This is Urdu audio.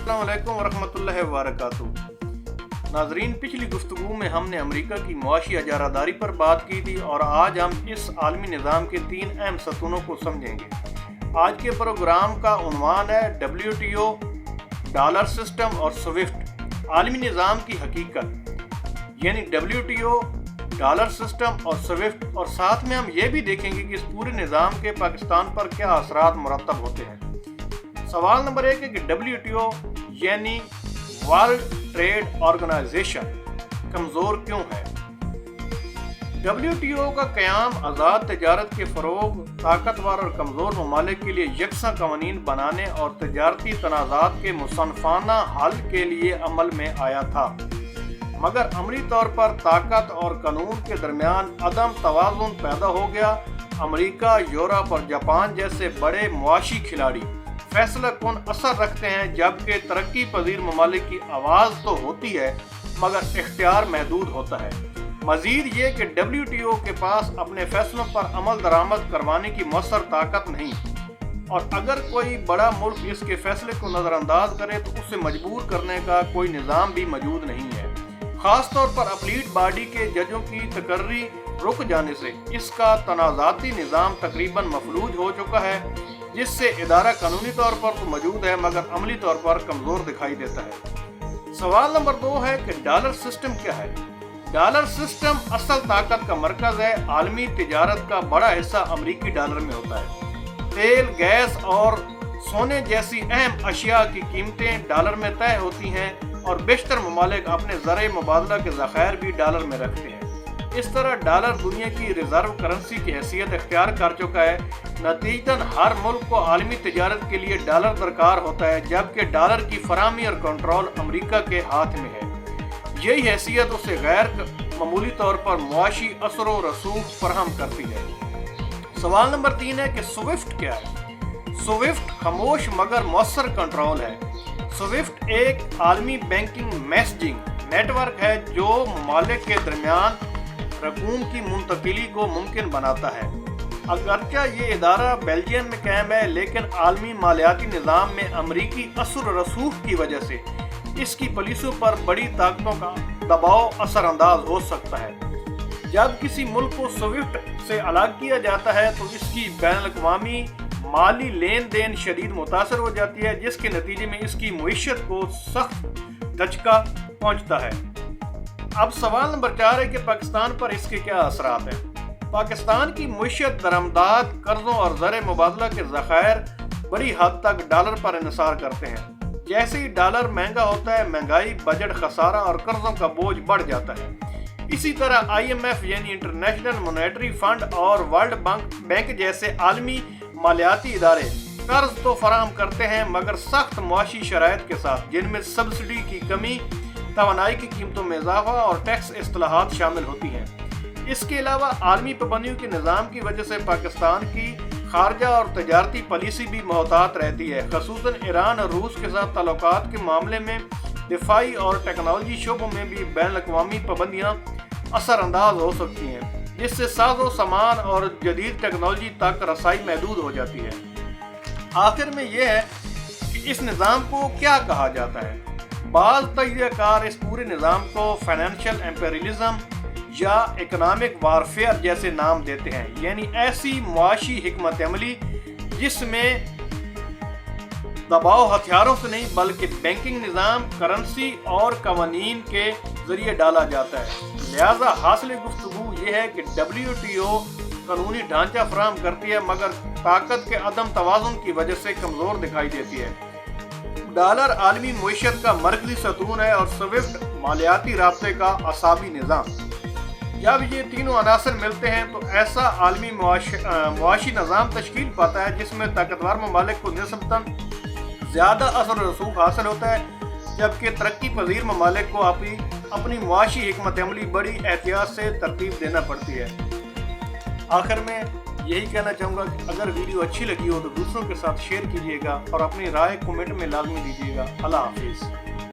السلام علیکم ورحمۃ اللہ وبرکاتہ۔ ناظرین، پچھلی گفتگو میں ہم نے امریکہ کی معاشی اجارہ داری پر بات کی تھی اور آج ہم اس عالمی نظام کے 3 اہم ستونوں کو سمجھیں گے۔ آج کے پروگرام کا عنوان ہے WTO، ڈالر سسٹم اور سوئفٹ، عالمی نظام کی حقیقت، یعنی WTO، ڈالر سسٹم اور سوئفٹ، اور ساتھ میں ہم یہ بھی دیکھیں گے کہ اس پورے نظام کے پاکستان پر کیا اثرات مرتب ہوتے ہیں۔ سوال نمبر 1 ہے کہ WTO یعنی ورلڈ ٹریڈ آرگنائزیشن کمزور کیوں ہے؟ WTO کا قیام آزاد تجارت کے فروغ، طاقتور اور کمزور ممالک کے لیے یکساں قوانین بنانے اور تجارتی تنازعات کے منصفانہ حل کے لیے عمل میں آیا تھا، مگر عملی طور پر طاقت اور قانون کے درمیان عدم توازن پیدا ہو گیا۔ امریکہ، یورپ اور جاپان جیسے بڑے معاشی کھلاڑی فیصلہ کن اثر رکھتے ہیں، جبکہ ترقی پذیر ممالک کی آواز تو ہوتی ہے مگر اختیار محدود ہوتا ہے۔ مزید یہ کہ WTO کے پاس اپنے فیصلوں پر عمل درآمد کروانے کی مؤثر طاقت نہیں، اور اگر کوئی بڑا ملک اس کے فیصلے کو نظر انداز کرے تو اسے مجبور کرنے کا کوئی نظام بھی موجود نہیں ہے۔ خاص طور پر اپلیٹ باڈی کے ججوں کی تقرری رک جانے سے اس کا تنازعاتی نظام تقریباً مفلوج ہو چکا ہے، جس سے ادارہ قانونی طور پر تو موجود ہے مگر عملی طور پر کمزور دکھائی دیتا ہے۔ سوال نمبر 2 ہے کہ ڈالر سسٹم کیا ہے؟ ڈالر سسٹم اصل طاقت کا مرکز ہے۔ عالمی تجارت کا بڑا حصہ امریکی ڈالر میں ہوتا ہے۔ تیل، گیس اور سونے جیسی اہم اشیاء کی قیمتیں ڈالر میں طے ہوتی ہیں، اور بیشتر ممالک اپنے زرعی مبادلہ کے ذخائر بھی ڈالر میں رکھتے ہیں۔ اس طرح ڈالر دنیا کی ریزرو کرنسی کی حیثیت اختیار کر چکا ہے۔ نتیجتاً ہر ملک کو عالمی تجارت کے لیے ڈالر درکار ہوتا ہے، جبکہ ڈالر کی فراہمی اور کنٹرول امریکہ کے ہاتھ میں ہے۔ یہی حیثیت اسے غیر معمولی طور پر معاشی اثر و رسوخ فراہم کرتی ہے۔ سوال نمبر 3 ہے کہ سوئفٹ کیا ہے؟ سوئفٹ خاموش مگر مؤثر کنٹرول ہے۔ سوئفٹ ایک عالمی بینکنگ میسجنگ نیٹ ورک ہے جو ممالک کے درمیان رقوم کی منتقلی کو ممکن بناتا ہے۔ اگرچہ یہ ادارہ بیلجیم میں قائم ہے، لیکن عالمی مالیاتی نظام میں امریکی اثر و رسوخ کی وجہ سے اس کی پالیسیوں پر بڑی طاقتوں کا دباؤ اثر انداز ہو سکتا ہے۔ جب کسی ملک کو سوئفٹ سے الگ کیا جاتا ہے تو اس کی بین الاقوامی مالی لین دین شدید متاثر ہو جاتی ہے، جس کے نتیجے میں اس کی معیشت کو سخت دھچکا پہنچتا ہے۔ اب سوال نمبر 4 ہے کہ پاکستان پر اس کے کیا اثرات ہیں؟ پاکستان کی معیشت، درآمدات، قرضوں اور زر مبادلہ کے ذخائر بڑی حد تک ڈالر پر انحصار کرتے ہیں۔ جیسے ہی ڈالر مہنگا ہوتا ہے، مہنگائی، بجٹ خسارہ اور قرضوں کا بوجھ بڑھ جاتا ہے۔ اسی طرح IMF یعنی انٹرنیشنل مانیٹری فنڈ اور ورلڈ بینک جیسے عالمی مالیاتی ادارے قرض تو فراہم کرتے ہیں مگر سخت معاشی شرائط کے ساتھ، جن میں سبسڈی کی کمی، توانائی کی قیمتوں میں اضافہ اور ٹیکس اصلاحات شامل ہوتی ہیں۔ اس کے علاوہ عالمی پابندیوں کے نظام کی وجہ سے پاکستان کی خارجہ اور تجارتی پالیسی بھی محتاط رہتی ہے، خصوصاً ایران اور روس کے ساتھ تعلقات کے معاملے میں۔ دفاعی اور ٹیکنالوجی شعبوں میں بھی بین الاقوامی پابندیاں اثر انداز ہو سکتی ہیں، جس سے ساز و سامان اور جدید ٹیکنالوجی تک رسائی محدود ہو جاتی ہے۔ آخر میں یہ ہے کہ اس نظام کو کیا کہا جاتا ہے؟ بعض تجزیہ کار اس پورے نظام کو فائنینشیل امپیریلزم یا اکنامک وارفیئر جیسے نام دیتے ہیں، یعنی ایسی معاشی حکمت عملی جس میں دباؤ ہتھیاروں سے نہیں بلکہ بینکنگ نظام، کرنسی اور قوانین کے ذریعے ڈالا جاتا ہے۔ لہذا حاصل گفتگو یہ ہے کہ WTO قانونی ڈھانچہ فراہم کرتی ہے مگر طاقت کے عدم توازن کی وجہ سے کمزور دکھائی دیتی ہے۔ ڈالر عالمی معیشت کا مرکزی ستون ہے اور سوئفٹ مالیاتی رابطے کا اعصابی نظام۔ جب یہ تینوں عناصر ملتے ہیں تو ایسا عالمی معاشی نظام تشکیل پاتا ہے جس میں طاقتور ممالک کو نسبتاً زیادہ اثر و رسوخ حاصل ہوتا ہے، جبکہ ترقی پذیر ممالک کو اپنی معاشی حکمت عملی بڑی احتیاط سے ترتیب دینا پڑتی ہے۔ آخر میں یہی کہنا چاہوں گا کہ اگر ویڈیو اچھی لگی ہو تو دوسروں کے ساتھ شیئر کیجیے گا اور اپنی رائے کمنٹ میں لازمی دیجیے گا۔ اللہ حافظ۔